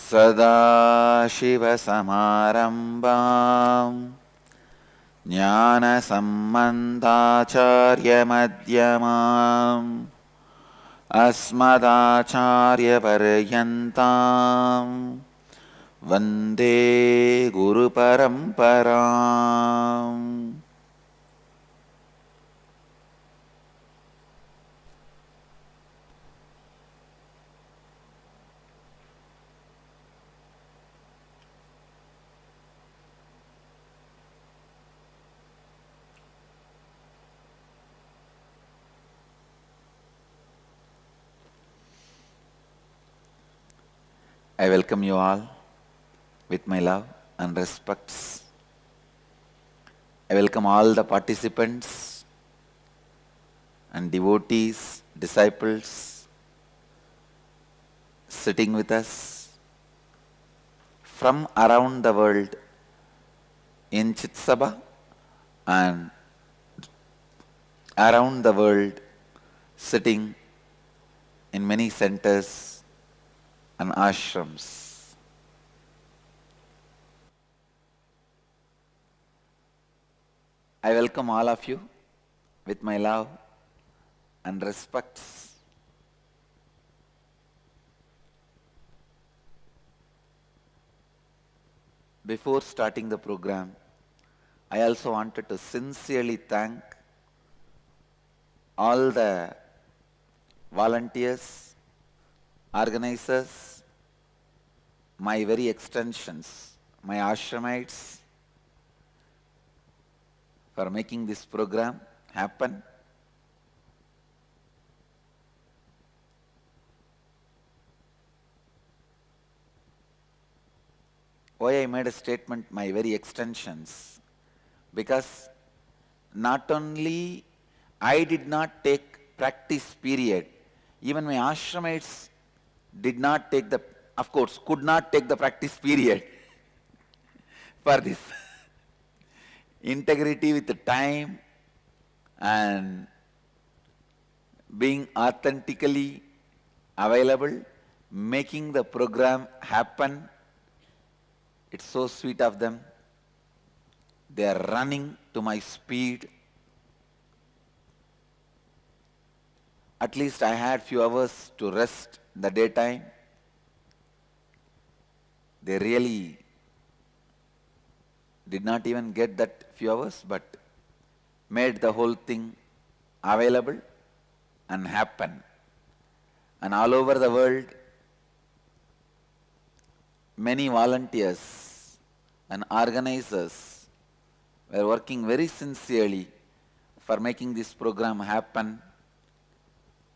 सदाशिवसमारम्भाम् ज्ञानसम्बन्धाचार्यमध्यमाम् अस्मदाचार्यपर्यन्ताम् वन्दे गुरुपरम्पराम्। I welcome you all with my love and respects. I welcome all the participants and devotees, disciples sitting with us from around the world in Chitsabha and around the world sitting in many centers and ashrams. I welcome all of you with my love and respects. Before starting the program, I also wanted to sincerely thank all the volunteers, organizers, my very extensions, my ashramites, for making this program happen. Why I made a statement, my very extensions? Because not only I did not take practice period, even my ashramites did not take the, of course, could not take the practice period for this. Integrity with the time and being authentically available, making the program happen. It's so sweet of them. They are running to my speed. At least I had few hours to rest the daytime. They really did not even get that few hours, but made the whole thing available and happen. And all over the world, many volunteers and organizers were working very sincerely for making this program happen.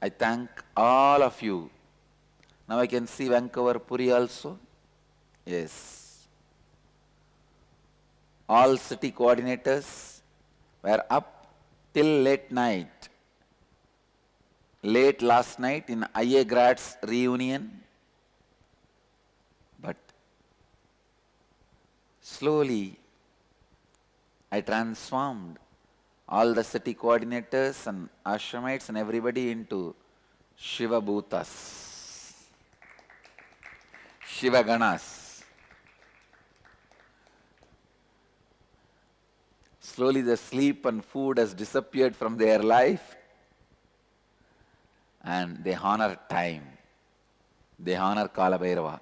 I thank all of you. Now I can see Vancouver, Puri also. Yes. All city coordinators were up till late night. Late last night in IA Grads reunion. But slowly I transformed all the city coordinators and ashramites and everybody into Shiva Bhutas, Shiva Ganas. Slowly the sleep and food has disappeared from their life and they honor time. They honor Kala Bhairava.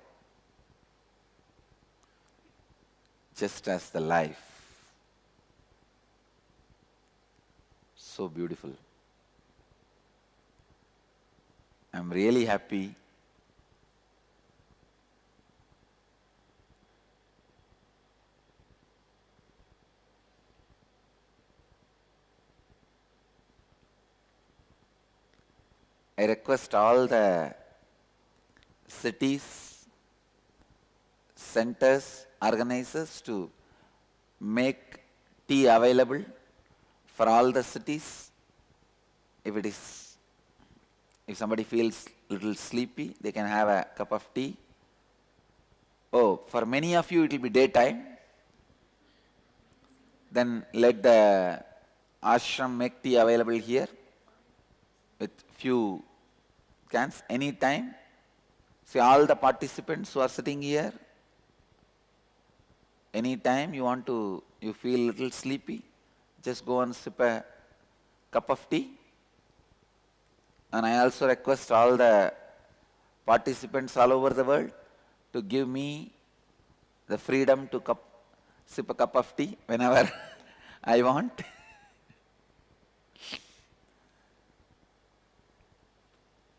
Just as the life. So beautiful. I'm really happy. I request all the cities, centers, organizers to make tea available for all the cities. If somebody feels little sleepy, they can have a cup of tea. Oh, for many of you it will be daytime. Then let the ashram make tea available here with few cans anytime. See, all the participants who are sitting here, anytime you feel a little sleepy, just go and sip a cup of tea. And I also request all the participants all over the world to give me the freedom to sip a cup of tea whenever I want.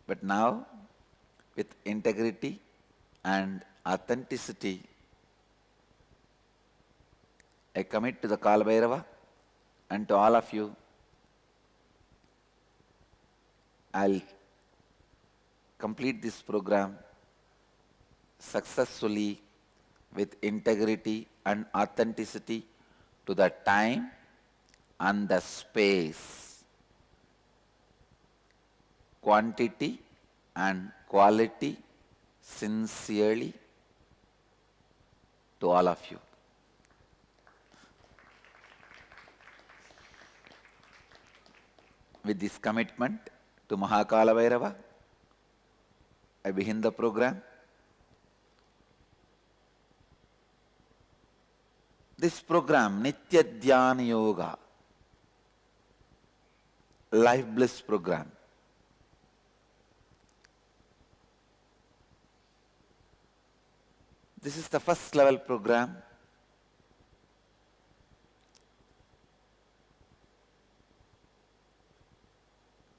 But now, with integrity and authenticity, I commit to the Kala Bhairava and to all of you, I'll complete this program successfully with integrity and authenticity to the time and the space, quantity and quality, sincerely to all of you. With this commitment to Mahakala Bhairava, I begin the program. This program, Nitya Dhyana Yoga, Life Bliss program, this is the first level program.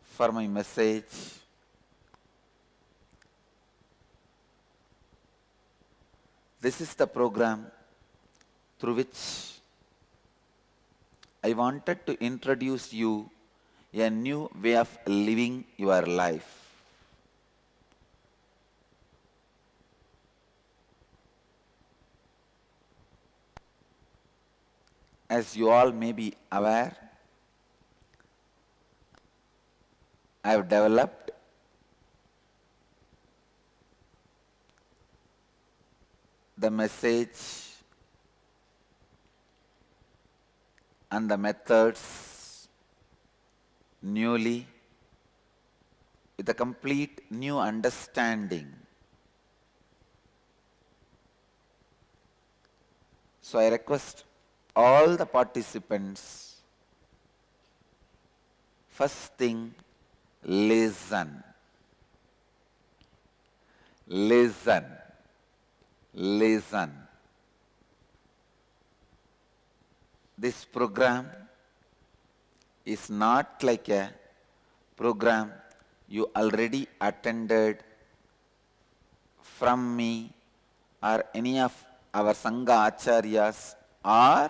For my message, this is the program through which I wanted to introduce you a new way of living your life. As you all may be aware, I have developed the message and the methods newly with a complete new understanding. So I request all the participants, first thing, listen. Listen. Listen. This program is not like a program you already attended from me or any of our Sangha Acharyas or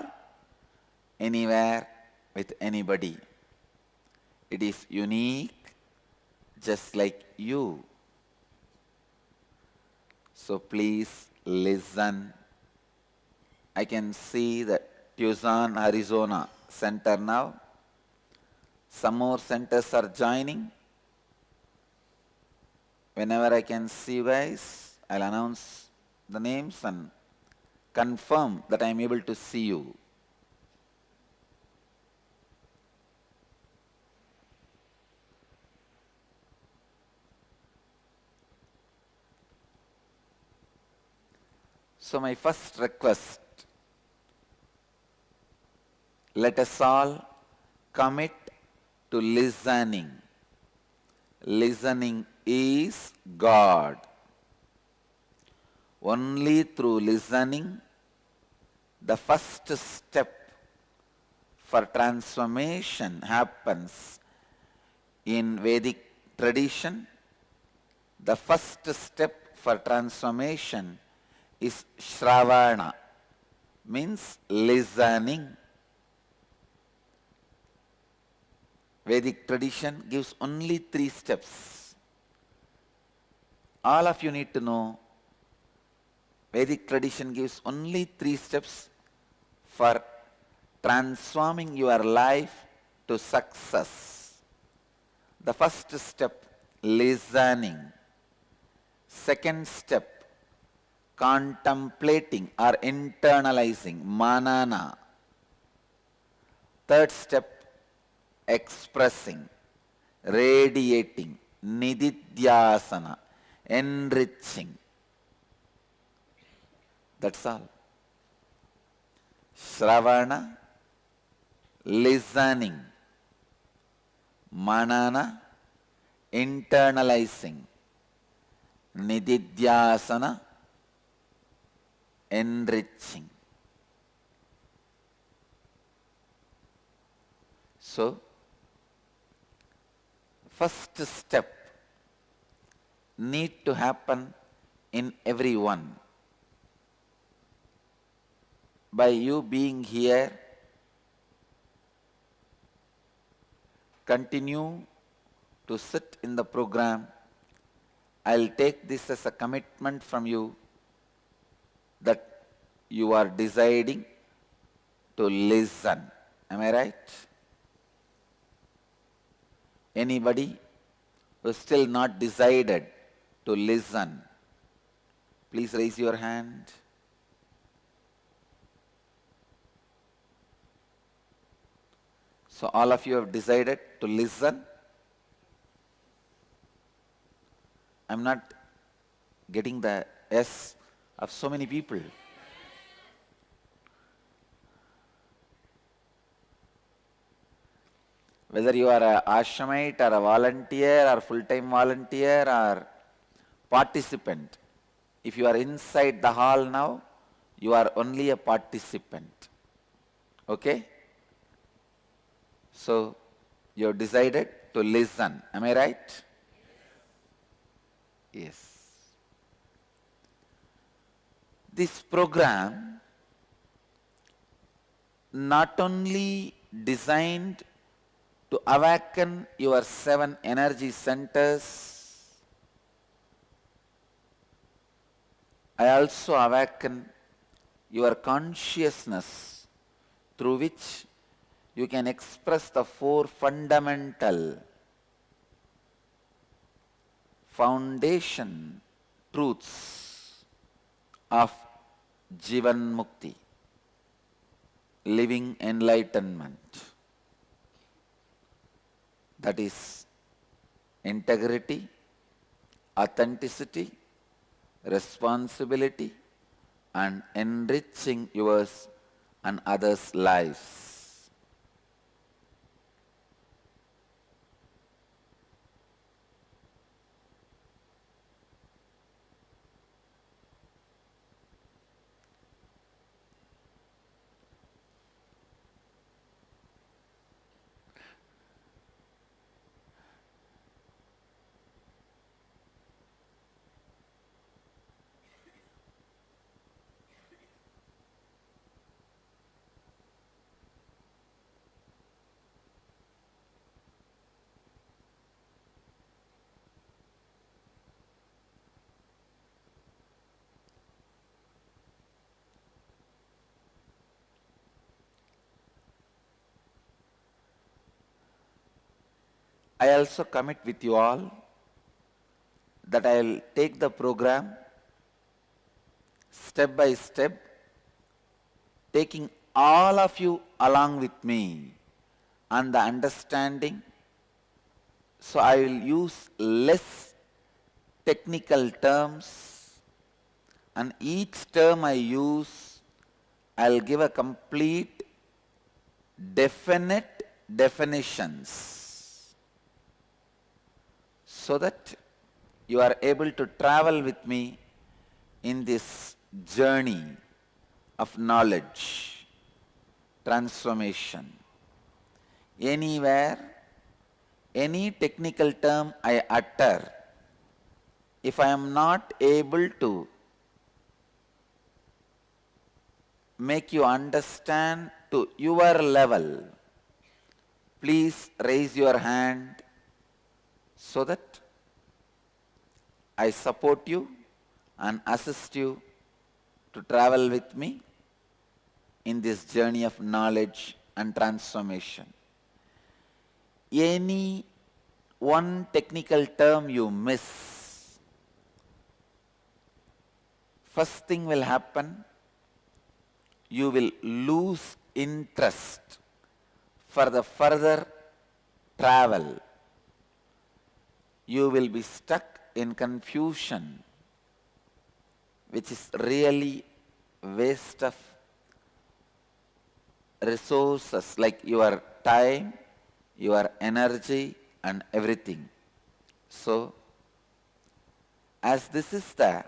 anywhere with anybody. It is unique, just like you. So please listen. I can see the Tucson, Arizona center now. Some more centers are joining. Whenever I can see you guys, I'll announce the names and confirm that I am able to see you. So my first request, let us all commit to listening. Listening is God. Only through listening, the first step for transformation happens. In Vedic tradition, the first step for transformation is Shravana, means listening. Vedic tradition gives only 3 steps. All of you need to know, Vedic tradition gives only 3 steps for transforming your life to success. The first step, listening. Second step, contemplating or internalizing, manana. Third step, expressing, radiating, nididhyasana, enriching. That's all. Shravana, listening. Manana, internalizing. Nididhyasana, enriching. So, first step need to happen in everyone. By you being here, continue to sit in the program. I'll take this as a commitment from you that you are deciding to listen. Am I right? Anybody who is still not decided to listen, please raise your hand. So all of you have decided to listen. I'm not getting the yes of so many people. Whether you are an ashramite or a volunteer or full-time volunteer or participant, if you are inside the hall now, you are only a participant. Okay? So, you have decided to listen. Am I right? Yes. This program not only designed to awaken your 7 energy centers, I also awaken your consciousness through which you can express the 4 fundamental foundation truths of Jivan Mukti, living enlightenment. That is integrity, authenticity, responsibility, and enriching yours and others' lives. I also commit with you all that I will take the program step by step, taking all of you along with me and the understanding. So I will use less technical terms, and each term I use, I'll give a complete, definite definitions, so that you are able to travel with me in this journey of knowledge, transformation. Anywhere, any technical term I utter, if I am not able to make you understand to your level, please raise your hand so that I support you and assist you to travel with me in this journey of knowledge and transformation. Any one technical term you miss, first thing will happen, you will lose interest for the further travel. You will be stuck in confusion, which is really waste of resources like your time, your energy and everything. So, as this is the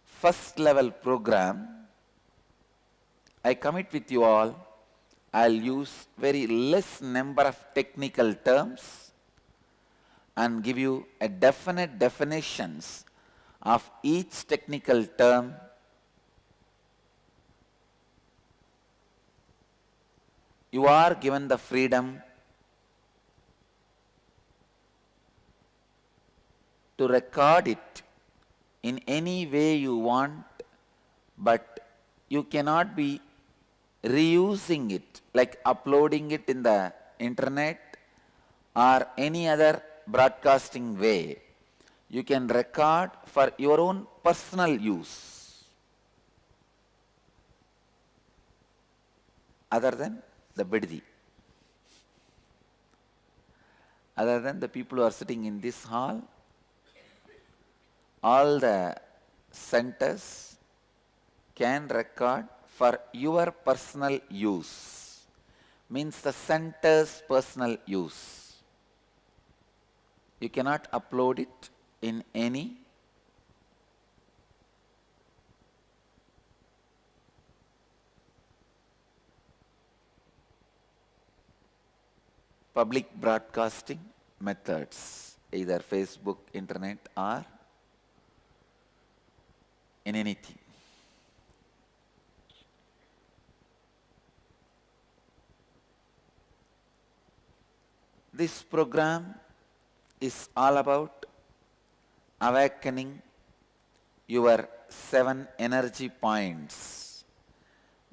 first level program, I commit with you all, I'll use very less number of technical terms and give you a definite definitions of each technical term. You are given the freedom to record it in any way you want, but you cannot be reusing it, like uploading it in the internet or any other broadcasting way. You can record for your own personal use, other than the biddi, other than the people who are sitting in this hall. All the centers can record for your personal use, means the center's personal use. You cannot upload it in any public broadcasting methods, either Facebook, internet or in anything. This program is all about awakening your 7 energy points.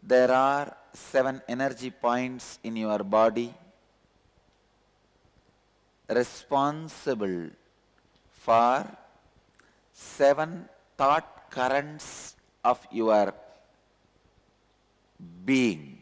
There are 7 energy points in your body responsible for 7 thought currents of your being.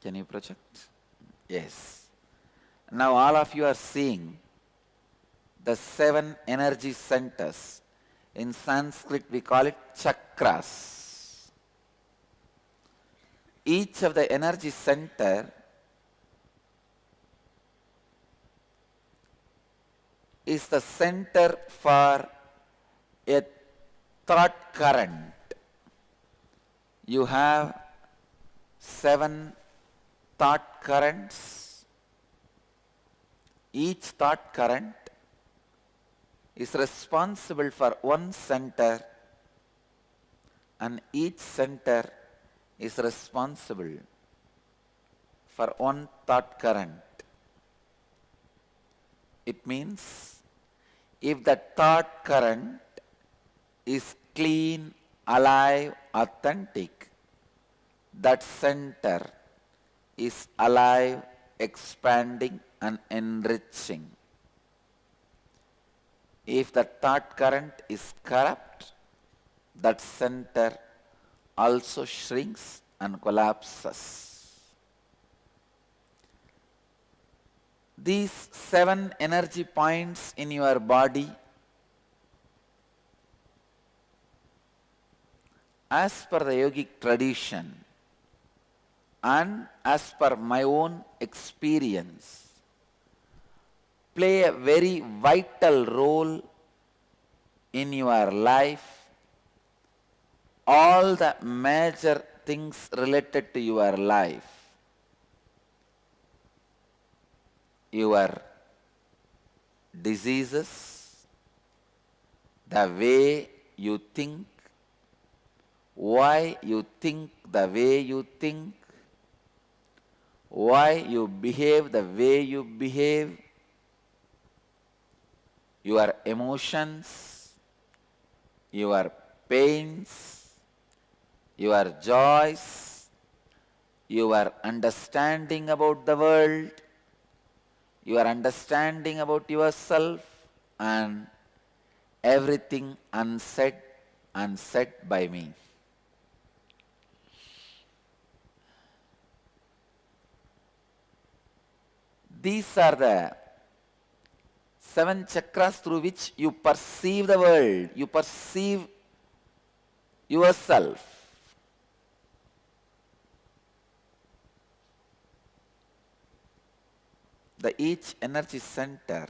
Can you project? Yes. Now all of you are seeing the 7 energy centers. In Sanskrit we call it chakras. Each of the energy center is the center for a thought current. You have 7 thought currents. Each thought current is responsible for one center, and each center is responsible for one thought current. It means if the thought current is clean, alive, authentic, that center is alive, expanding and enriching. If the thought current is corrupt, that center also shrinks and collapses. These 7 energy points in your body, as per the yogic tradition and as per my own experience, play a very vital role in your life all the major things related to your life, your diseases, the way you think, why you think the way you think, why you behave the way you behave, your emotions, your pains, your joys, your understanding about the world, your understanding about yourself, and everything unsaid by me. These are the 7 chakras through which you perceive the world, you perceive yourself. Each energy center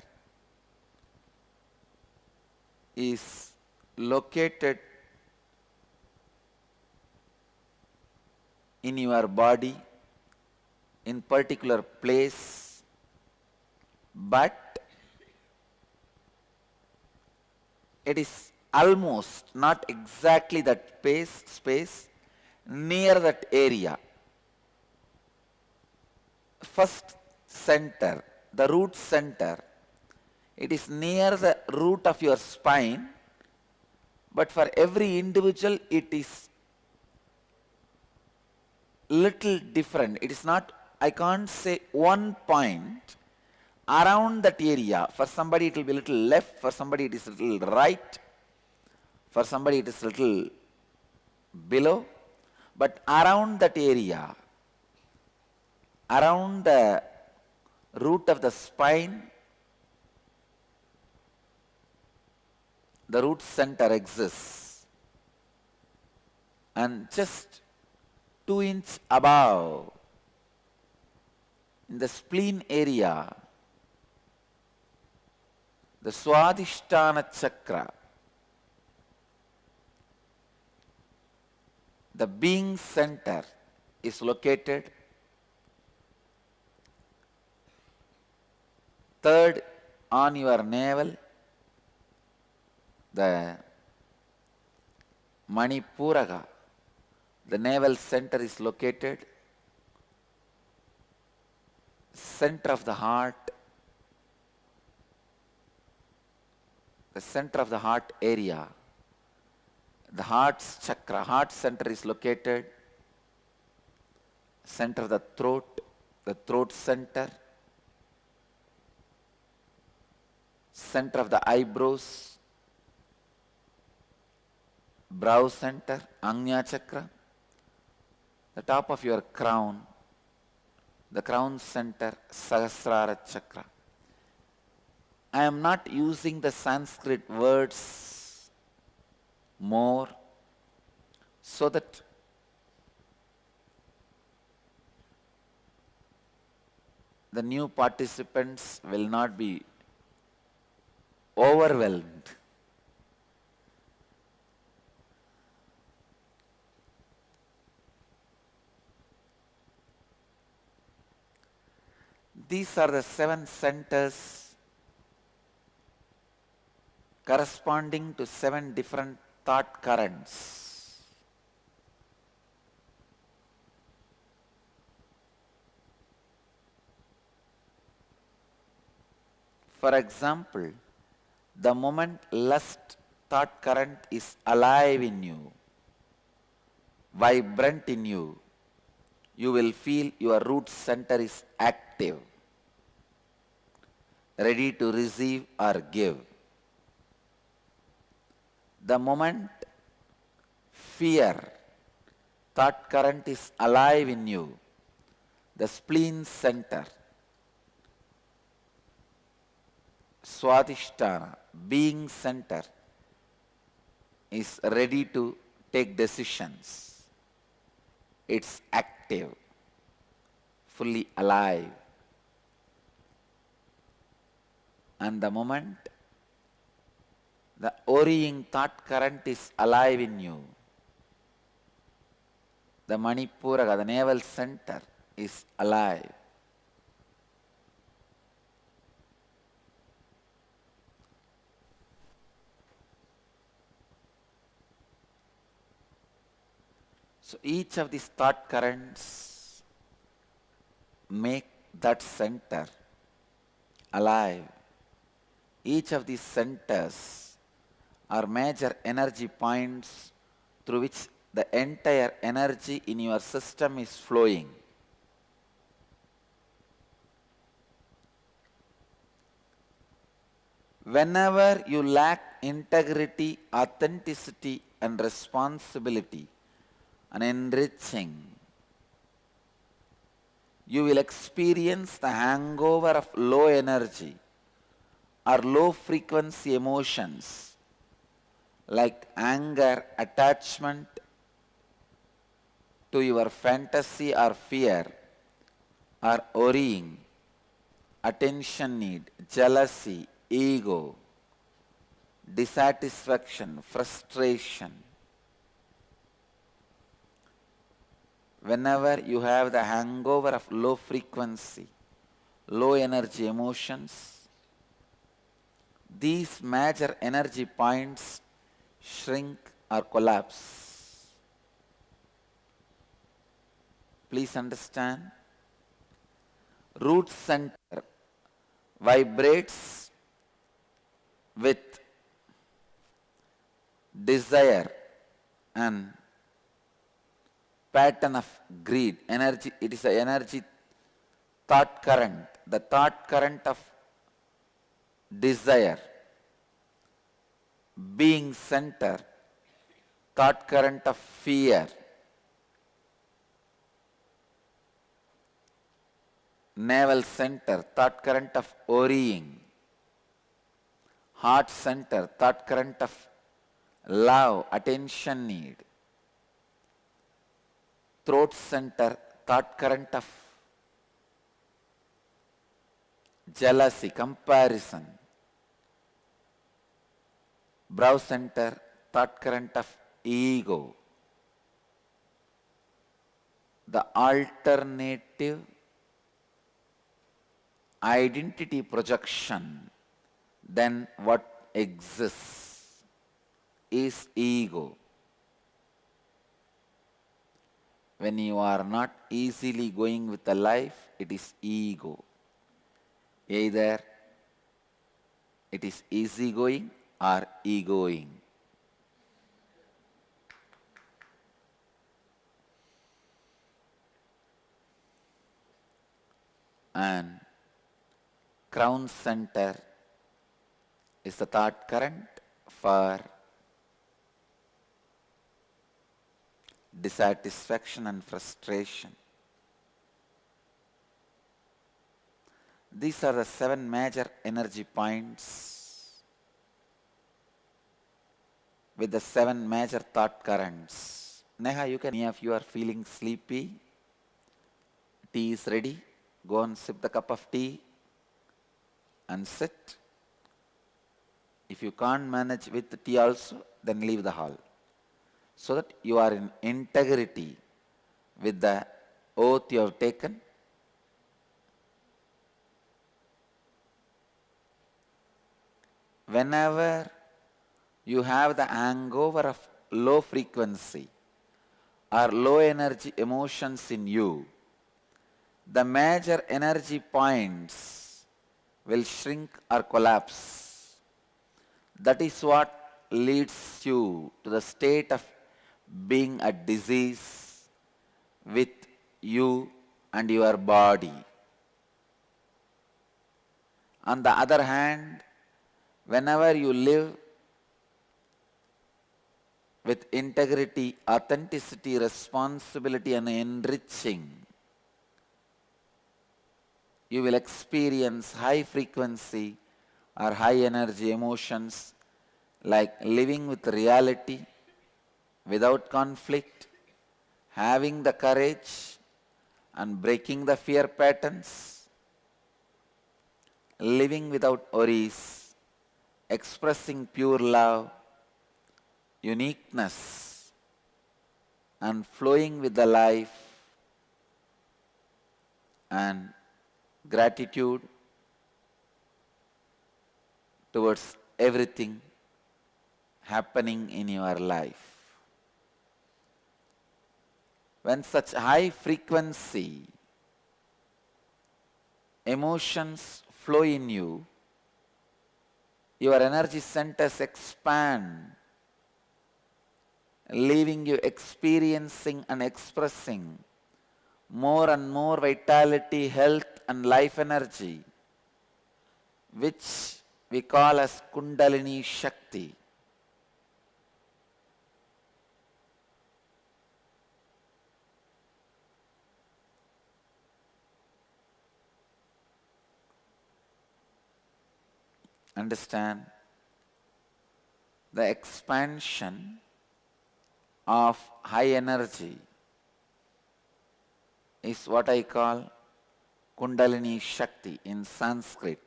is located in your body in particular place, but it is almost, not exactly that space near that area. First center, the root center, it is near the root of your spine, but for every individual it is little different. It is not, I can't say one point around that area. For somebody it will be little left, for somebody it is little right, for somebody it is little below, but around that area, around the root of the spine, the root center exists, and just 2 inches above, in the spleen area, the Swadhisthana chakra, the being center, is located. Third on your navel, the Manipuraga, the navel center is located. Center of the heart, the center of the heart area, the heart's chakra, heart center is located. Center of the throat center, center of the eyebrows, brow center, Agnya chakra, the top of your crown, the crown center, Sahasrara chakra. I am not using the Sanskrit words more so that the new participants will not be overwhelmed. These are the 7 centers corresponding to 7 different thought currents. For example, the moment lust thought current is alive in you, vibrant in you, you will feel your root center is active, ready to receive or give. The moment fear thought current is alive in you, the spleen center, Swadhisthana, being center, is ready to take decisions. It's active, fully alive. And the moment the worrying thought current is alive in you, the Manipuraka, the navel center, is alive. So each of these thought currents make that center alive. Each of these centers are major energy points through which the entire energy in your system is flowing. Whenever you lack integrity, authenticity, and responsibility, and enriching, you will experience the hangover of low energy or low frequency emotions like anger, attachment to your fantasy or fear, or worrying, attention need, jealousy, ego, dissatisfaction, frustration. Whenever you have the hangover of low frequency, low energy emotions, these major energy points shrink or collapse. Please understand, root center vibrates with desire and pattern of greed, energy. It is an energy thought current, the thought current of desire, being center, thought current of fear, navel center, thought current of worrying, heart center, thought current of love, attention need, throat center, thought current of jealousy, comparison, brow center, thought current of ego. The alternative identity projection than what exists is ego. When you are not easily going with the life, it is ego. Either it is easy going or egoing. And crown center is the thought current for dissatisfaction and frustration. These are the 7 major energy points with the 7 major thought currents. Neha, you can, any of you are feeling sleepy, tea is ready, go and sip the cup of tea and sit. If you can't manage with the tea also, then leave the hall, so that you are in integrity with the oath you have taken. Whenever you have the hangover of low frequency or low energy emotions in you, the major energy points will shrink or collapse. That is what leads you to the state of being a disease with you and your body. On the other hand, whenever you live with integrity, authenticity, responsibility, and enriching, you will experience high frequency or high energy emotions like living with reality without conflict, having the courage and breaking the fear patterns, living without worries, expressing pure love, uniqueness, and flowing with the life, and gratitude towards everything happening in your life. When such high frequency emotions flow in you, your energy centers expand, leaving you experiencing and expressing more and more vitality, health and life energy, which we call as Kundalini Shakti. Understand? The expansion of high energy is what I call Kundalini Shakti in Sanskrit.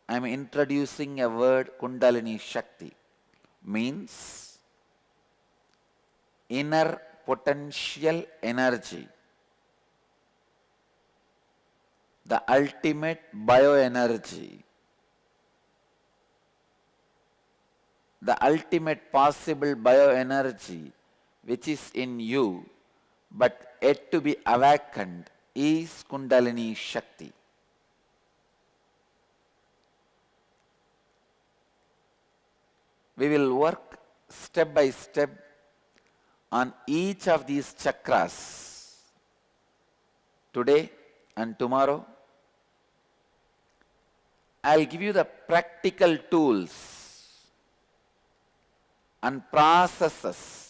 I am introducing a word, Kundalini Shakti, means inner potential energy, the ultimate bioenergy, the ultimate possible bioenergy which is in you but yet to be awakened is Kundalini Shakti. We will work step by step on each of these chakras today and tomorrow. I'll give you the practical tools and processes.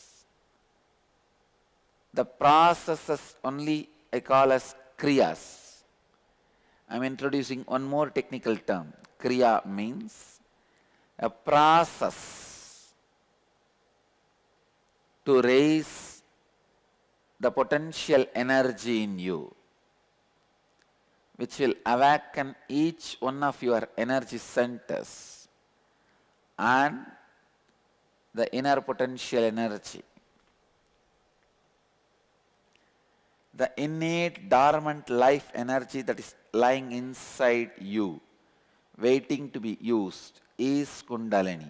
The processes only I call as kriyas. I'm introducing one more technical term. Kriya means a process to raise the potential energy in you, which will awaken each one of your energy centers and the inner potential energy. The innate dormant life energy that is lying inside you, waiting to be used, is Kundalini.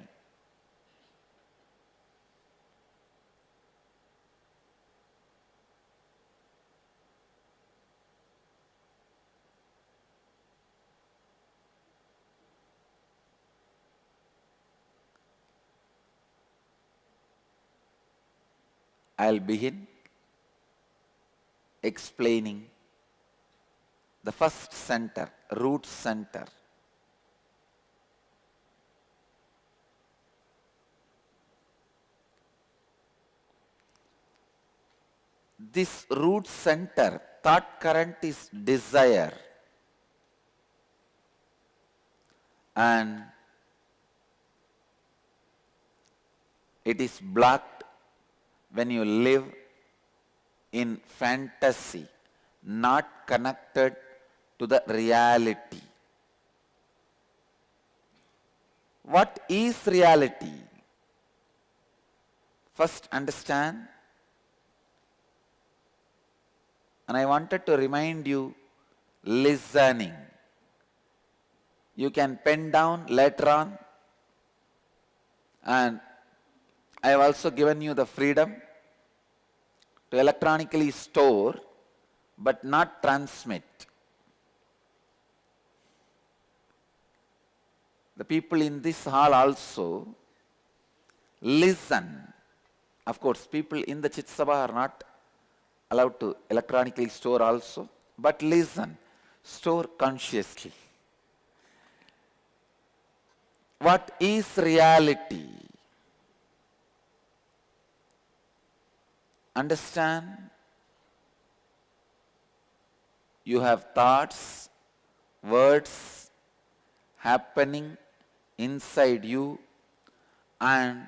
I'll begin explaining the first center, root center. This root center, thought current is desire, and it is blocked when you live in fantasy, not connected to the reality. What is reality? First understand, and I wanted to remind you, listening. You can pen down later on, and I have also given you the freedom to electronically store but not transmit. The people in this hall also listen. Of course, people in the Chit Sabha are not allowed to electronically store also, but listen, store consciously. What is reality? Understand? You have thoughts, words happening inside you, and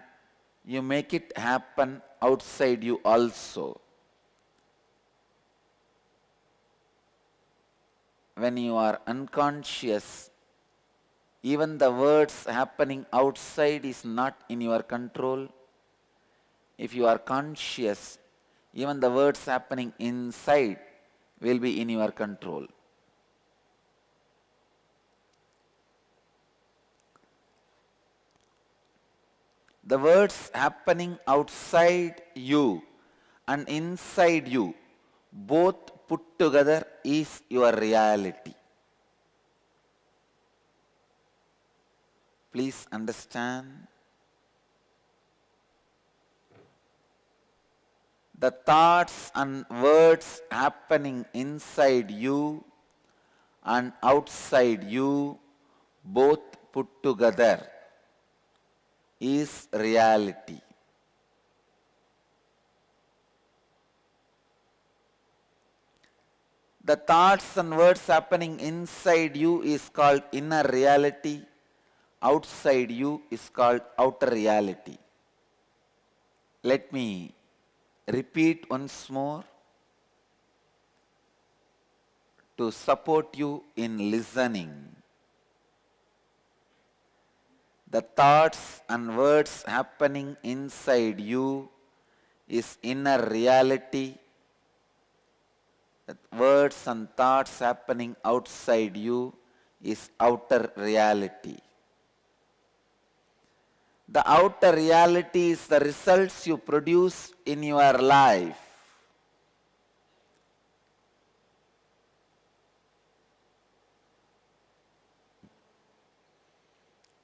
you make it happen outside you also. When you are unconscious, even the words happening outside is not in your control. If you are conscious, even the words happening inside will be in your control. The words happening outside you and inside you, both put together, is your reality. Please understand. The thoughts and words happening inside you and outside you, both put together, is reality. The thoughts and words happening inside you is called inner reality. Outside you is called outer reality. Let me repeat once more to support you in listening. The thoughts and words happening inside you is inner reality. The words and thoughts happening outside you is outer reality. The outer reality is the results you produce in your life.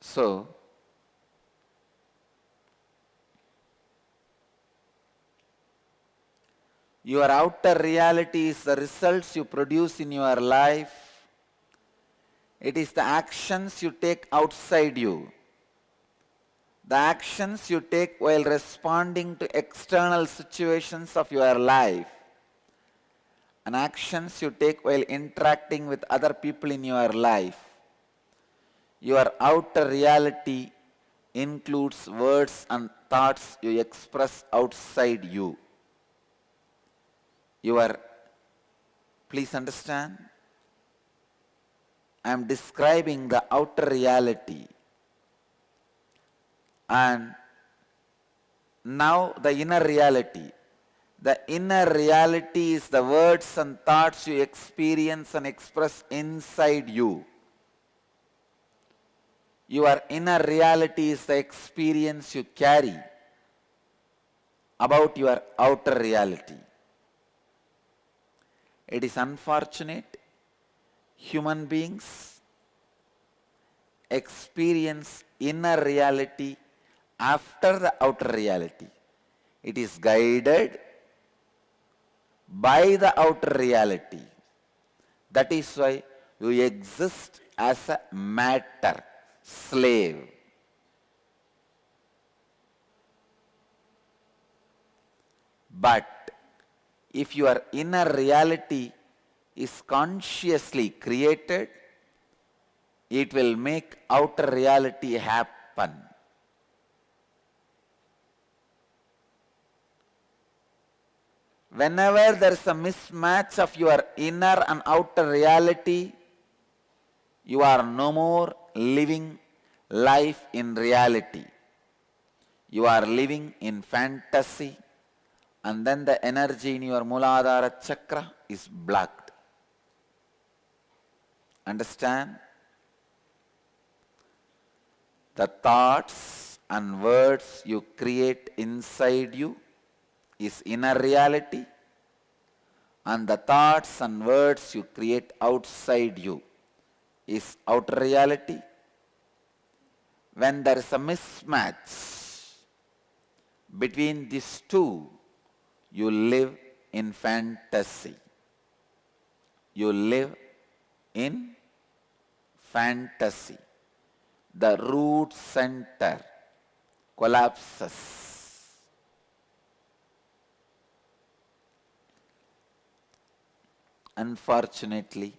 So, your outer reality is the results you produce in your life. It is the actions you take outside you. The actions you take while responding to external situations of your life, and actions you take while interacting with other people in your life. Your outer reality includes words and thoughts you express outside you. Please understand, I am describing the outer reality. And now the inner reality. The inner reality is the words and thoughts you experience and express inside you. Your inner reality is the experience you carry about your outer reality. It is unfortunate human beings experience inner reality after the outer reality. It is guided by the outer reality. That is why you exist as a matter, slave. But if your inner reality is consciously created, it will make outer reality happen. Whenever there is a mismatch of your inner and outer reality, you are no more living life in reality. You are living in fantasy, and then the energy in your Muladhara chakra is blocked. Understand? The thoughts and words you create inside you is inner reality, and the thoughts and words you create outside you is outer reality. When there is a mismatch between these two, you live in fantasy. You live in fantasy. The root center collapses. Unfortunately,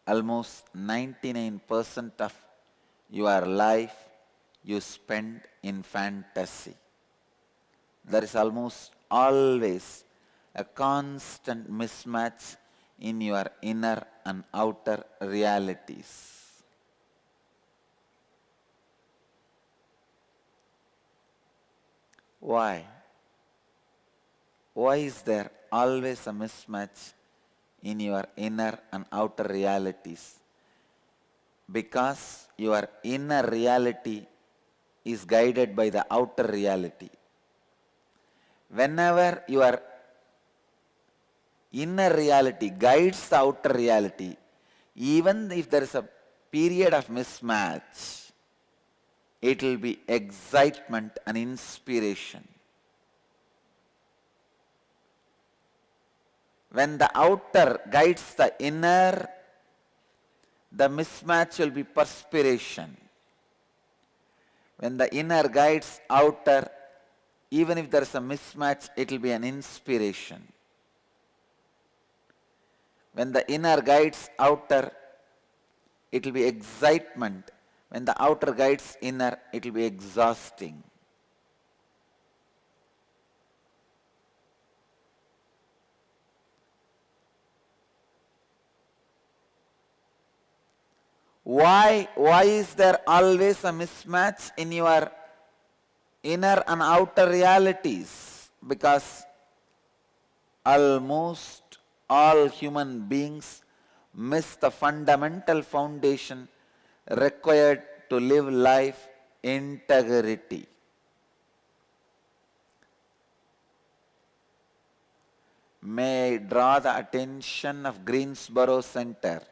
almost 99% of your life you spend in fantasy. There is almost always a constant mismatch in your inner and outer realities. Why? Why is there always a mismatch in your inner and outer realities? Because your inner reality is guided by the outer reality. Whenever your inner reality guides the outer reality, even if there is a period of mismatch, it will be excitement and inspiration. When the outer guides the inner, the mismatch will be perspiration. When the inner guides outer, even if there is a mismatch, it will be an inspiration. When the inner guides outer, it will be excitement. When the outer guides inner, it will be exhausting. Why is there always a mismatch in your inner and outer realities? Because almost all human beings miss the fundamental foundation required to live life: integrity. May I draw the attention of Greensboro Center?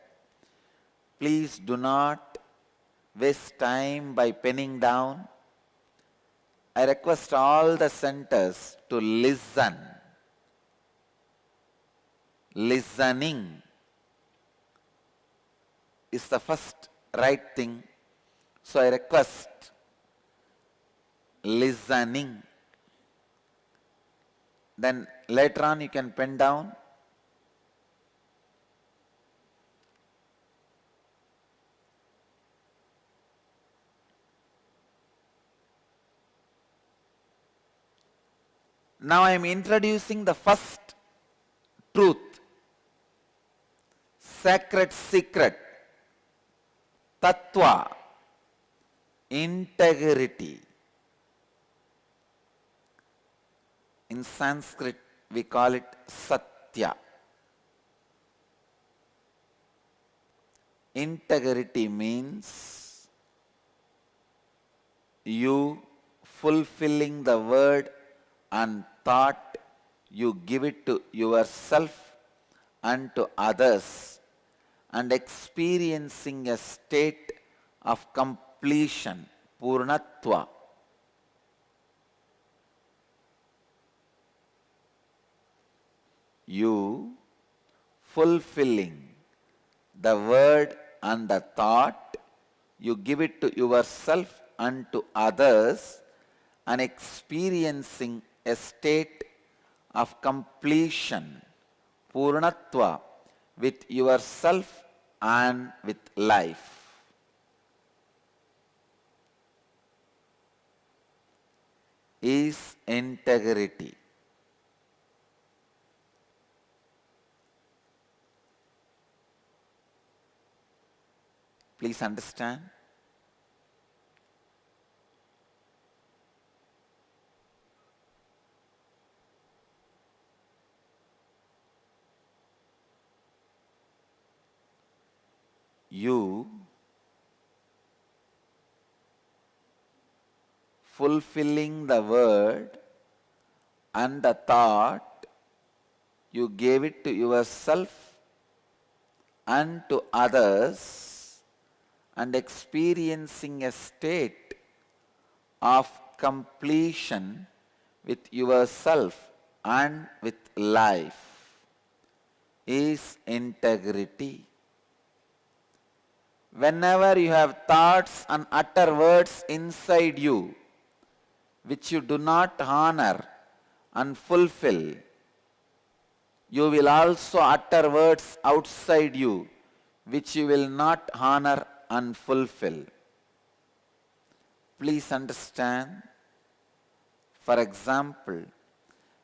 Please do not waste time by penning down. I request all the centers to listen. Listening is the first right thing. So I request listening. Then later on you can pen down. Now I am introducing the first truth, sacred secret, tattva, integrity. In Sanskrit we call it satya. Integrity means you fulfilling the word and thought you give it to yourself and to others, and experiencing a state of completion, purnatva. You fulfilling the word and the thought, you give it to yourself and to others, and experiencing a state of completion, purnatva, with yourself and with life. Is integrity. Please understand. You fulfilling the word and the thought, you gave it to yourself and to others, and experiencing a state of completion with yourself and with life is integrity. Whenever you have thoughts and utter words inside you which you do not honor and fulfill, you will also utter words outside you which you will not honor and fulfill. Please understand. For example,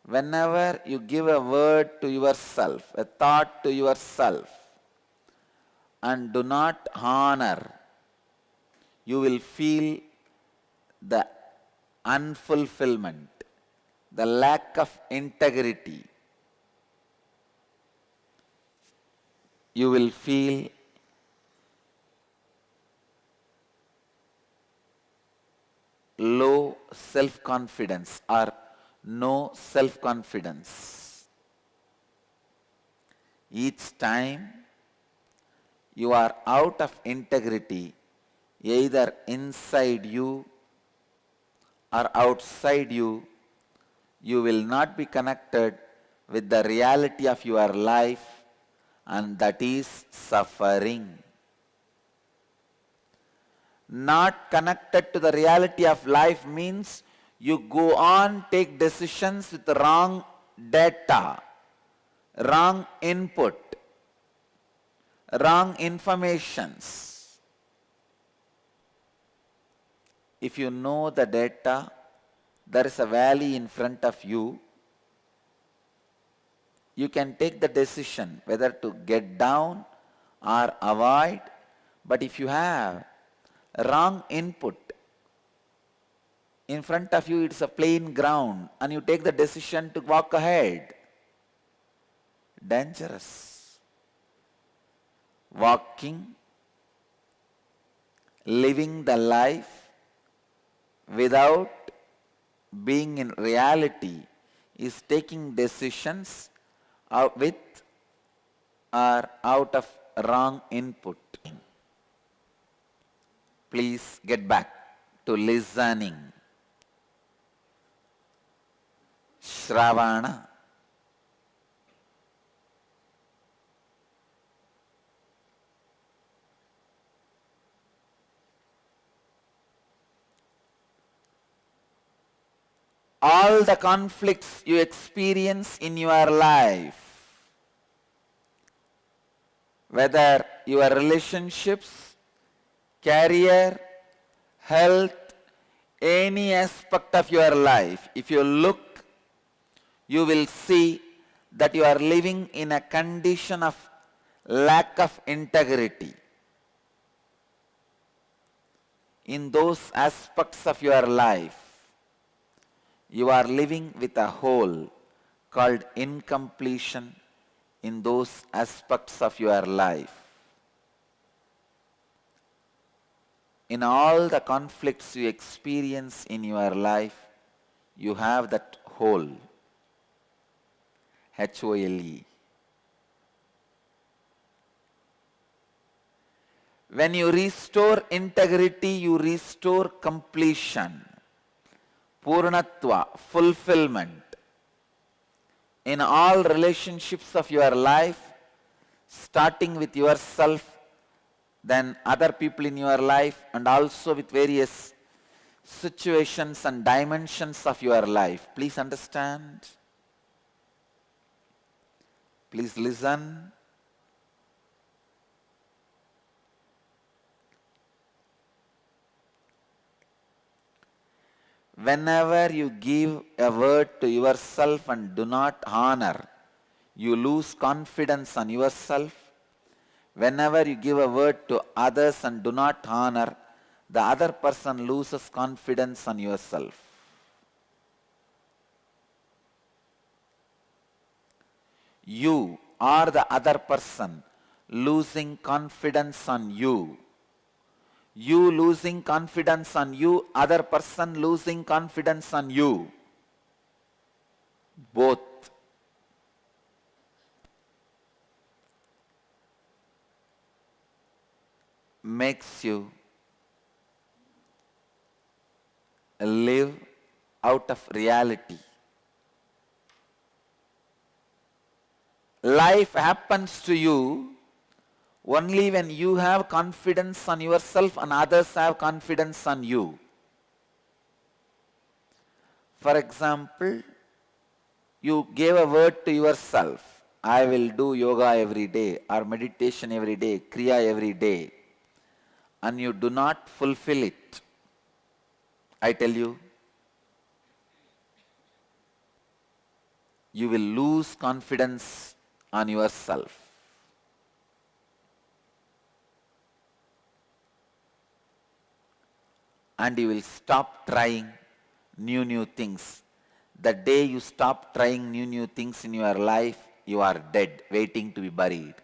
whenever you give a word to yourself, a thought to yourself, and do not honor, you will feel the unfulfillment, the lack of integrity, you will feel low self-confidence or no self-confidence. Each time you are out of integrity, either inside you or outside you, you will not be connected with the reality of your life, and that is suffering. Not connected to the reality of life means you go on, take decisions with wrong data, wrong input, wrong informations. If you know the data, there is a valley in front of you, you can take the decision whether to get down or avoid. But if you have wrong input, in front of you it's a plain ground and you take the decision to walk ahead, dangerous. Walking, living the life without being in reality is taking decisions with or out of wrong input. Please get back to listening. Shravana. All the conflicts you experience in your life, whether your relationships, career, health, any aspect of your life, if you look, you will see that you are living in a condition of lack of integrity. In those aspects of your life, you are living with a hole called incompletion in those aspects of your life. In all the conflicts you experience in your life, you have that hole, H-O-L-E. When you restore integrity, you restore completion, Purnatva, fulfillment. In all relationships of your life, starting with yourself, then other people in your life, and also with various situations and dimensions of your life. Please understand. Please listen. Whenever you give a word to yourself and do not honor, you lose confidence on yourself. Whenever you give a word to others and do not honor, the other person loses confidence on yourself. You or the other person losing confidence on you. You losing confidence on you, other person losing confidence on you. Both. Makes you live out of reality. Life happens to you only when you have confidence on yourself and others have confidence on you. For example, you gave a word to yourself, I will do yoga every day or meditation every day, kriya every day, and you do not fulfill it. I tell you, you will lose confidence on yourself. And you will stop trying new things. The day you stop trying new things in your life, you are dead, waiting to be buried.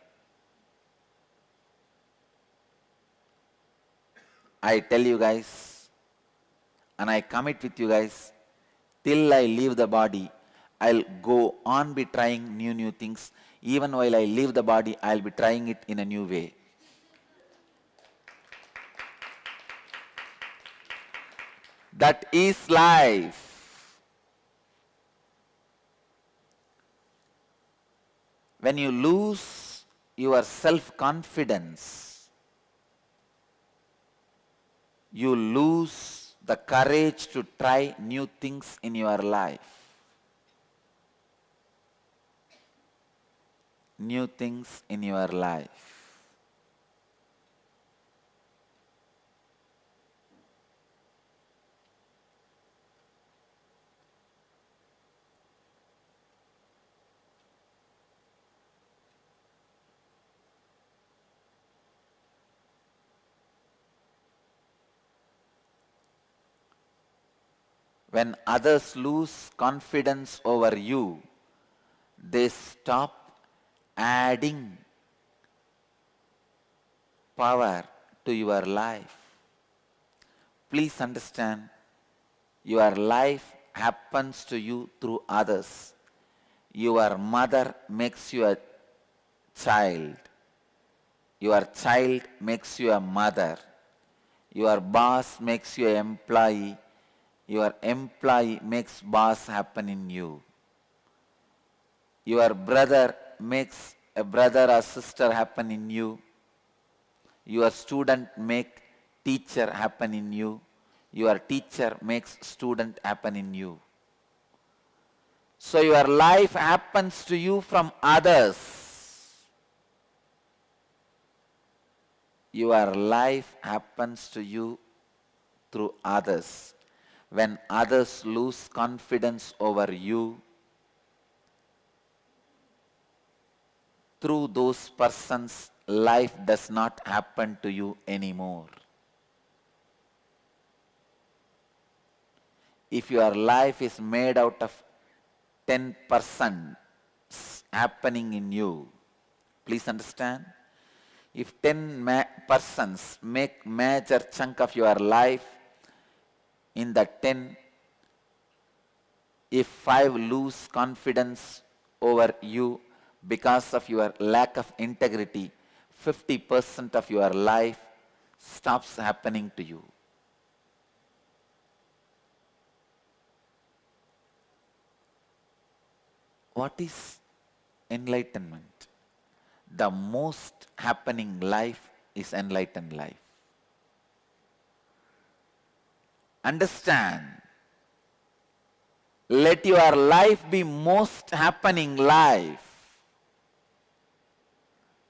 I tell you guys, and I commit with you guys, till I leave the body, I'll go on be trying new things. Even while I leave the body, I'll be trying it in a new way. That is life. When you lose your self-confidence, you lose the courage to try new things in your life. New things in your life. When others lose confidence over you, they stop adding power to your life. Please understand, your life happens to you through others. Your mother makes you a child. Your child makes you a mother. Your boss makes you an employee. Your employee makes boss happen in you. Your brother makes a brother or sister happen in you. Your student make teacher happen in you. Your teacher makes student happen in you. So your life happens to you from others. Your life happens to you through others. When others lose confidence over you, through those persons, life does not happen to you anymore. If your life is made out of 10% happening in you, please understand, if 10 persons make major chunk of your life, in the 10, if 5 lose confidence over you because of your lack of integrity, 50% of your life stops happening to you. What is enlightenment? The most happening life is enlightened life. Understand, let your life be most happening life.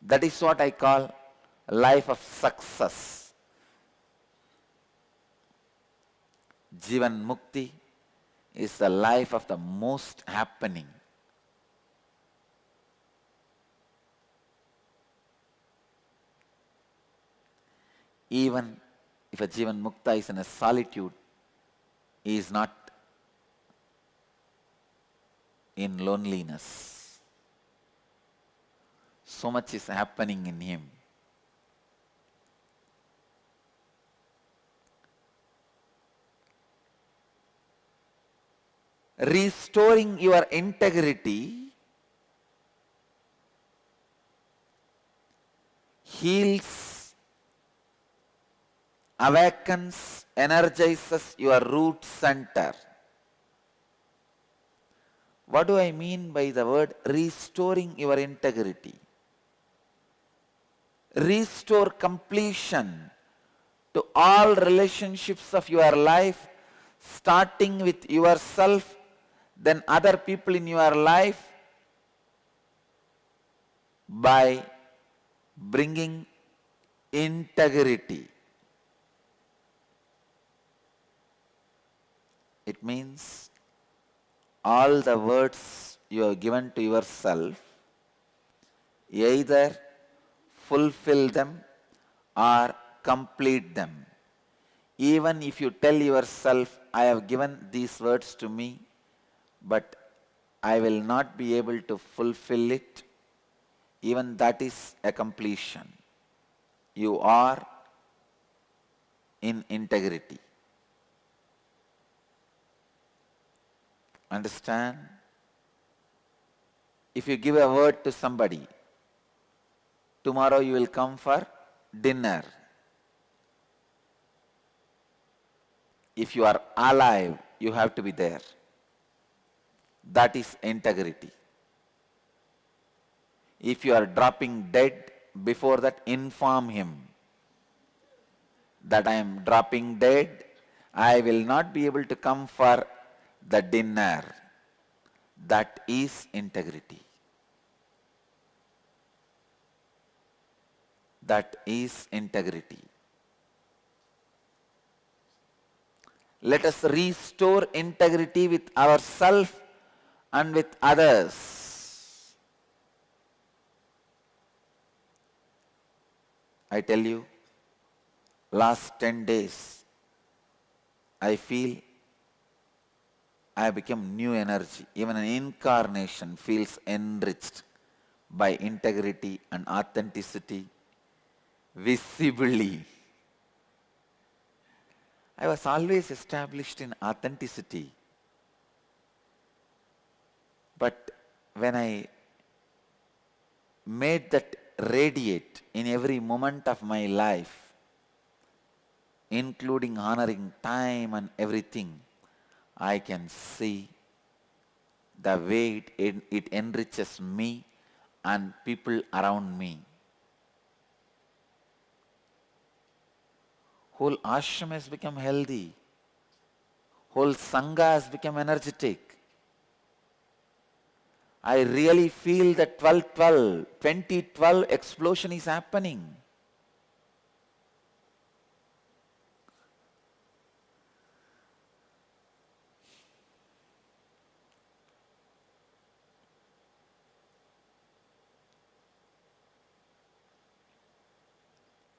That is what I call life of success. Jivan Mukti is the life of the most happening. Even if a Jivan Mukta is in a solitude, he is not in loneliness. So much is happening in him. Restoring your integrity heals, awakens, energizes your root center. What do I mean by the word restoring your integrity? Restore completion to all relationships of your life, starting with yourself, then other people in your life, by bringing integrity. It means all the words you have given to yourself, either fulfill them or complete them. Even if you tell yourself, I have given these words to me, but I will not be able to fulfill it. Even that is a completion. You are in integrity. Understand? If you give a word to somebody, tomorrow you will come for dinner. If you are alive, you have to be there. That is integrity. If you are dropping dead, before that inform him that I am dropping dead, I will not be able to come for the dinner. That is integrity. That is integrity. Let us restore integrity with ourselves and with others. I tell you, last 10 days, I feel I have become new energy. Even an incarnation feels enriched by integrity and authenticity visibly. I was always established in authenticity. But when I made that radiate in every moment of my life, including honoring time and everything, I can see the way it enriches me and people around me. Whole ashram has become healthy. Whole sangha has become energetic. I really feel that 2012 explosion is happening.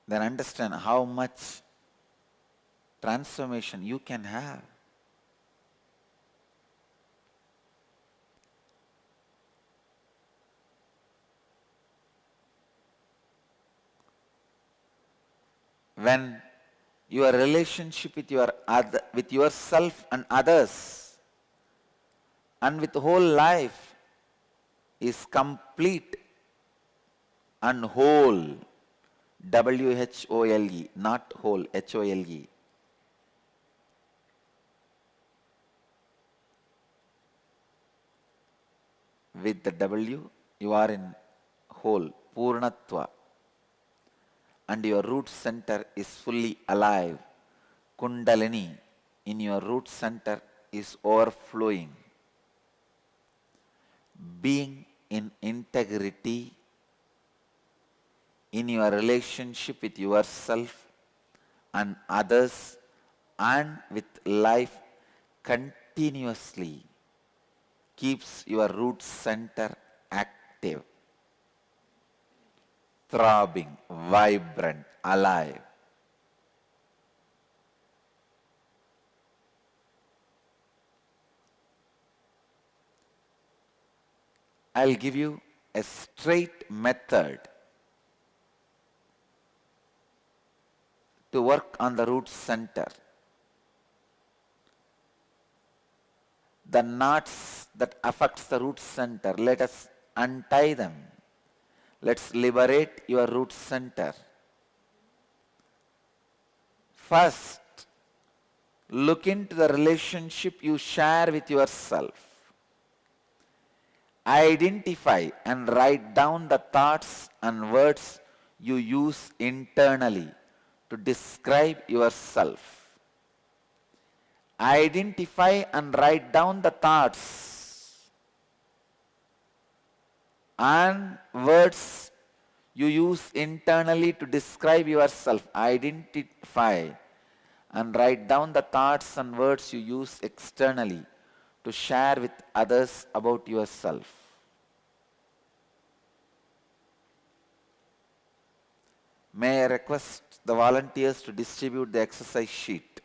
Then understand how much transformation you can have. When your relationship with with yourself and others and with whole life is complete and whole, W-H-O-L-E, not whole, H-O-L-E. With the W, you are in whole, Purnatva. And your root center is fully alive. Kundalini in your root center is overflowing. Being in integrity in your relationship with yourself and others and with life continuously keeps your root center active, throbbing, vibrant, alive. I'll give you a straight method to work on the root center. The knots that affects the root center, let us untie them. Let's liberate your root center. First, look into the relationship you share with yourself. Identify and write down the thoughts and words you use internally to describe yourself. Identify and write down the thoughts and words you use internally to describe yourself. Identify and write down the thoughts and words you use externally to share with others about yourself. May I request the volunteers to distribute the exercise sheet.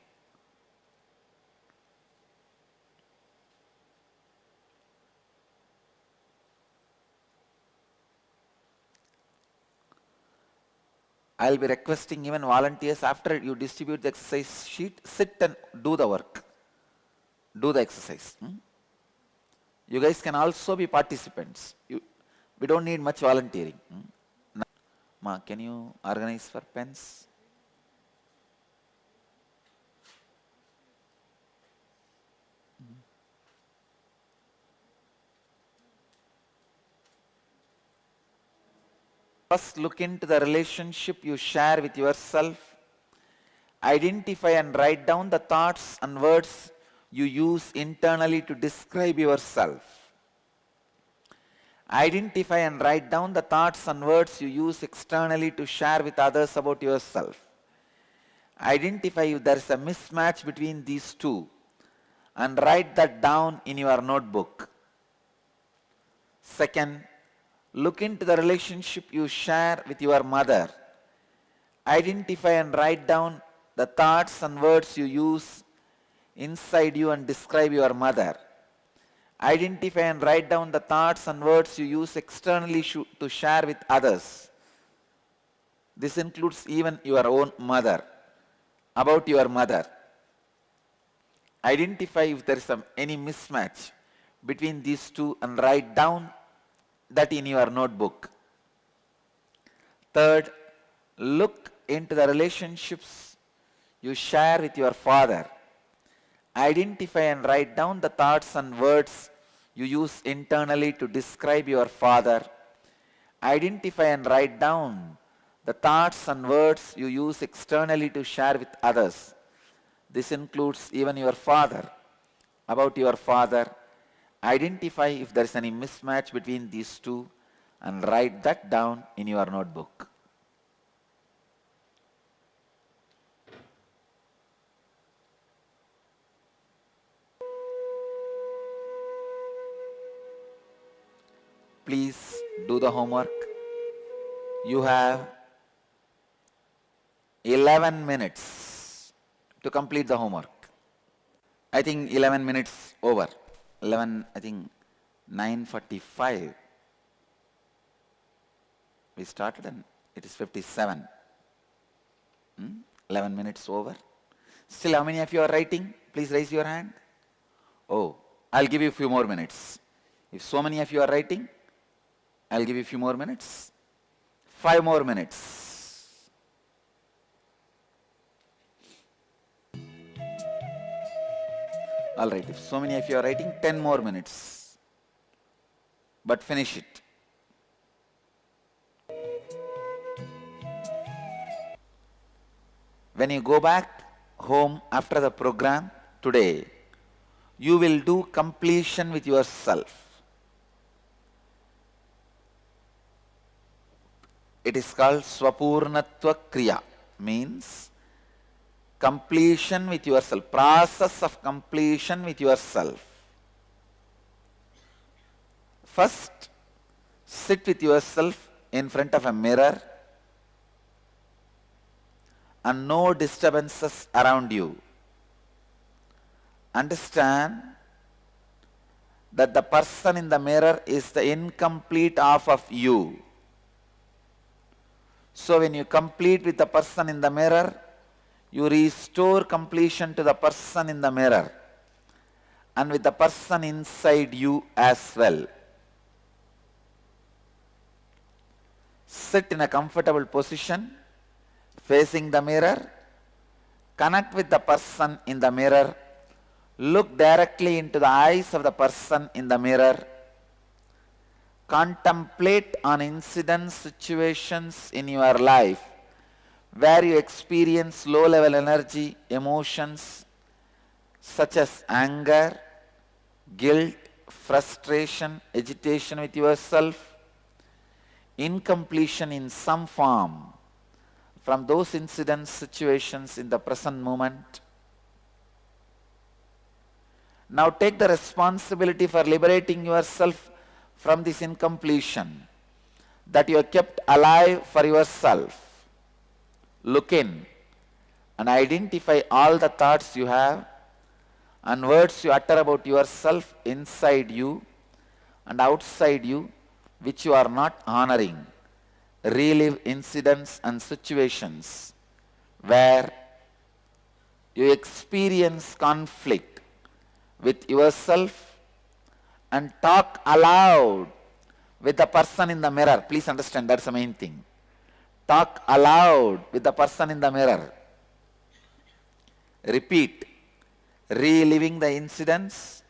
I'll be requesting even volunteers after you distribute the exercise sheet, sit and do the work. Do the exercise. You guys can also be participants. We don't need much volunteering. Ma, can you organize for pens? First, look into the relationship you share with yourself. Identify and write down the thoughts and words you use internally to describe yourself. Identify and write down the thoughts and words you use externally to share with others about yourself. Identify if there is a mismatch between these two and write that down in your notebook. Second, look into the relationship you share with your mother. Identify and write down the thoughts and words you use inside you and describe your mother. Identify and write down the thoughts and words you use externally to share with others. This includes even your own mother, about your mother. Identify if there is any mismatch between these two and write down that in your notebook. Third, look into the relationships you share with your father. Identify and write down the thoughts and words you use internally to describe your father. Identify and write down the thoughts and words you use externally to share with others. This includes even your father, about your father. Identify if there is any mismatch between these two and write that down in your notebook. Please do the homework. You have 11 minutes to complete the homework. I think 11 minutes over. 11, I think 9:45. We started and it is 57. 11 minutes over. Still, how many of you are writing? Please raise your hand. Oh, I'll give you a few more minutes. If so many of you are writing, I'll give you a few more minutes. 5 more minutes. All right, if so many of you are writing, 10 more minutes. But finish it. When you go back home after the program today, you will do completion with yourself. It is called Swapurnatva Kriya, means completion with yourself, process of completion with yourself. First, sit with yourself in front of a mirror and no disturbances around you. Understand that the person in the mirror is the incomplete half of you. So when you complete with the person in the mirror, you restore completion to the person in the mirror and with the person inside you as well. Sit in a comfortable position, facing the mirror, connect with the person in the mirror, look directly into the eyes of the person in the mirror, contemplate on incidents, situations in your life where you experience low-level energy, emotions such as anger, guilt, frustration, agitation with yourself, incompletion in some form from those incidents, situations in the present moment. Now take the responsibility for liberating yourself from this incompletion that you have kept alive for yourself. Look in and identify all the thoughts you have and words you utter about yourself inside you and outside you which you are not honoring. relive incidents and situations where you experience conflict with yourself and talk aloud with the person in the mirror. Please understand, that's the main thing. Talk aloud with the person in the mirror. Repeat, reliving the incidents,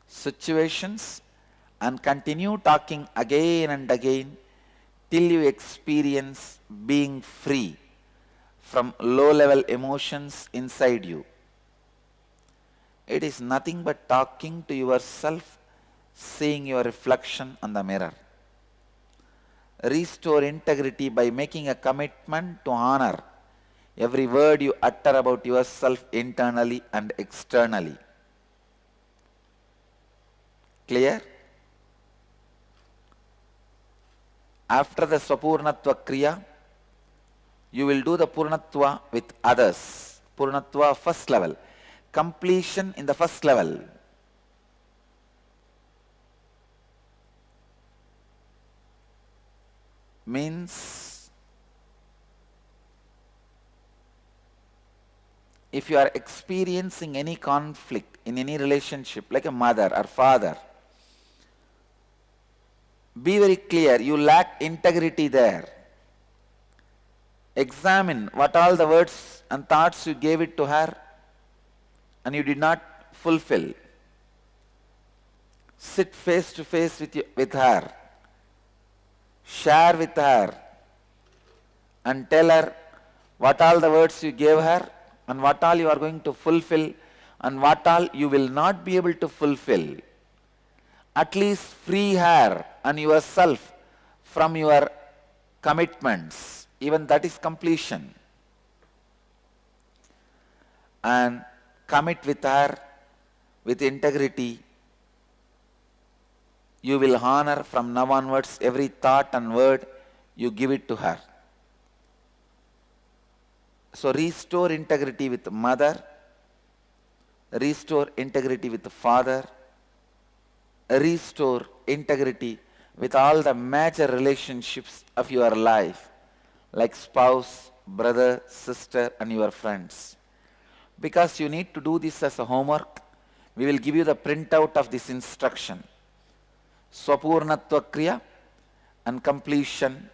situations, and continue talking again and again till you experience being free from low-level emotions inside you. It is nothing but talking to yourself, seeing your reflection on the mirror. Restore integrity by making a commitment to honor every word you utter about yourself internally and externally. Clear? After the Swapurnatva Kriya, you will do the Purnatva with others. Purnatva first level. Completion in the first level. Means, if you are experiencing any conflict in any relationship, like a mother or father, be very clear, you lack integrity there. Examine what all the words and thoughts you gave it to her and you did not fulfill. Sit face to face with her. Share with her and tell her what all the words you gave her and what all you are going to fulfill and what all you will not be able to fulfill. At least free her and yourself from your commitments. Even that is completion. And commit with her with integrity. You will honor from now onwards every thought and word you give it to her. So restore integrity with mother, restore integrity with the father, restore integrity with all the major relationships of your life, like spouse, brother, sister, and your friends. Because you need to do this as a homework, we will give you the printout of this instruction. Swapurnatva Kriya and completion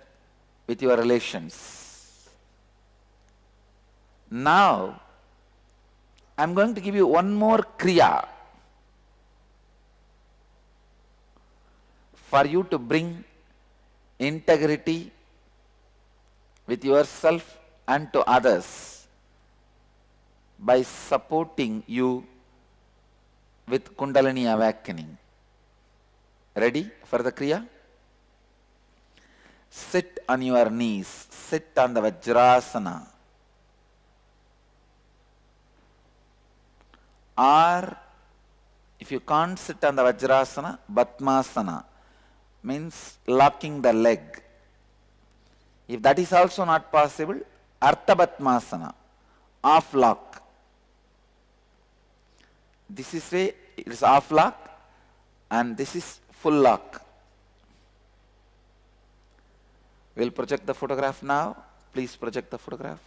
with your relations. Now, I am going to give you one more Kriya for you to bring integrity with yourself and to others by supporting you with Kundalini awakening. Ready for the Kriya? Sit on your knees. Sit on the Vajrasana. Or, if you can't sit on the Vajrasana, Batmasana means locking the leg. If that is also not possible, Artha Batmasana, off lock. This is way, it is off lock, and this is full lock. We'll project the photograph now. Please project the photograph.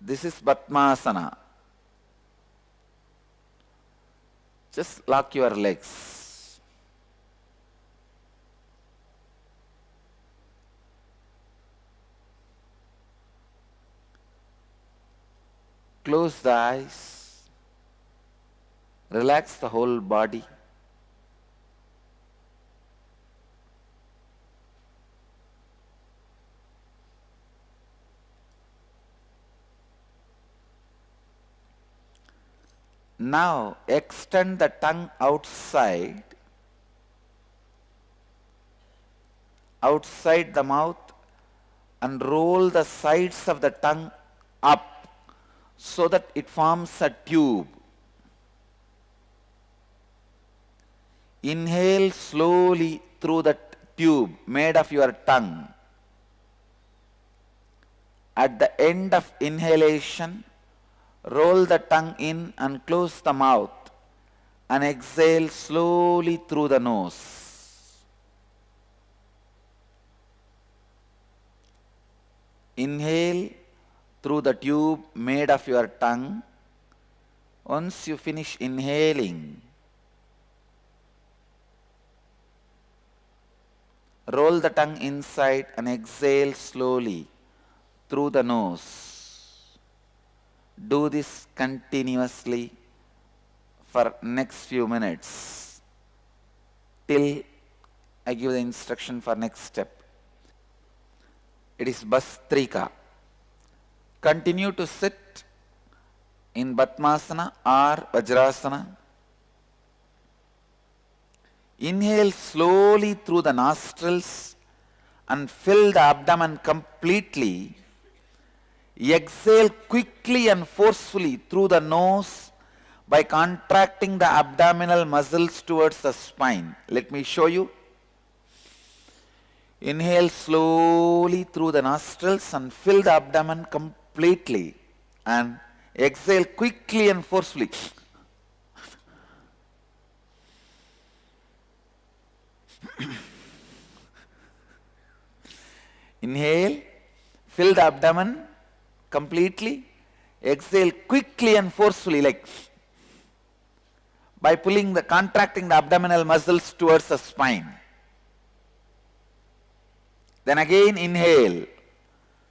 This is Batmasana. Just lock your legs. Close the eyes. Relax the whole body. Now extend the tongue outside the mouth and roll the sides of the tongue up so that it forms a tube. Inhale slowly through the tube made of your tongue. At the end of inhalation, roll the tongue in and close the mouth and exhale slowly through the nose. Inhale through the tube made of your tongue. Once you finish inhaling, roll the tongue inside and exhale slowly through the nose. Do this continuously for next few minutes till I give the instruction for next step. It is Bhastrika. Continue to sit in Padmasana or Vajrasana. Inhale slowly through the nostrils and fill the abdomen completely. Exhale quickly and forcefully through the nose by contracting the abdominal muscles towards the spine. Let me show you. Inhale slowly through the nostrils and fill the abdomen completely. And exhale quickly and forcefully. Inhale, fill the abdomen completely. Exhale quickly and forcefully, like by contracting the abdominal muscles towards the spine. Then again inhale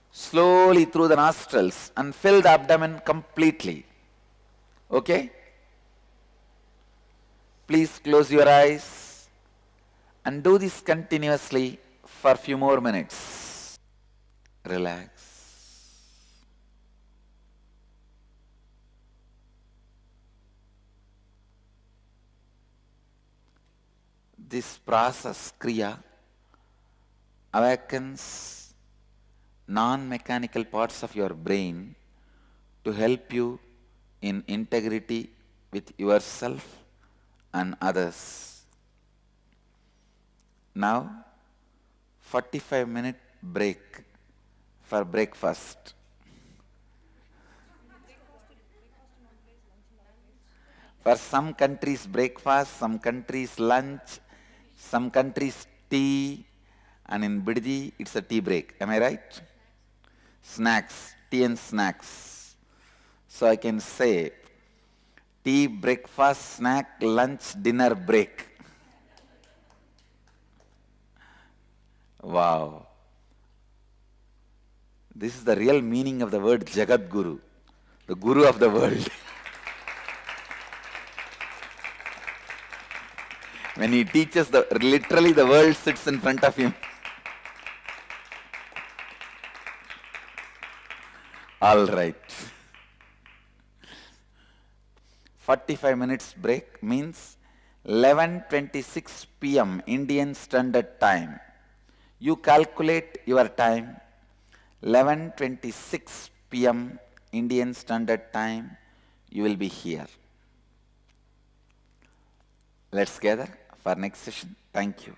slowly through the nostrils and fill the abdomen completely. Okay? Please close your eyes and do this continuously for a few more minutes. Relax. This process, Kriya, awakens non-mechanical parts of your brain to help you in integrity with yourself and others. Now, 45-minute break for breakfast. For some countries breakfast, some countries lunch, some countries tea, and in Bidji it's a tea break. Am I right? Snacks, tea and snacks. So I can say tea, breakfast, snack, lunch, dinner, break. Wow. This is the real meaning of the word Jagat Guru, the Guru of the world. When he teaches, literally the world sits in front of him. All right. 45 minutes break means 11:26 p.m. Indian Standard Time. You calculate your time. 11:26 p.m. Indian Standard Time, you will be here. Let's gather for next session. Thank you.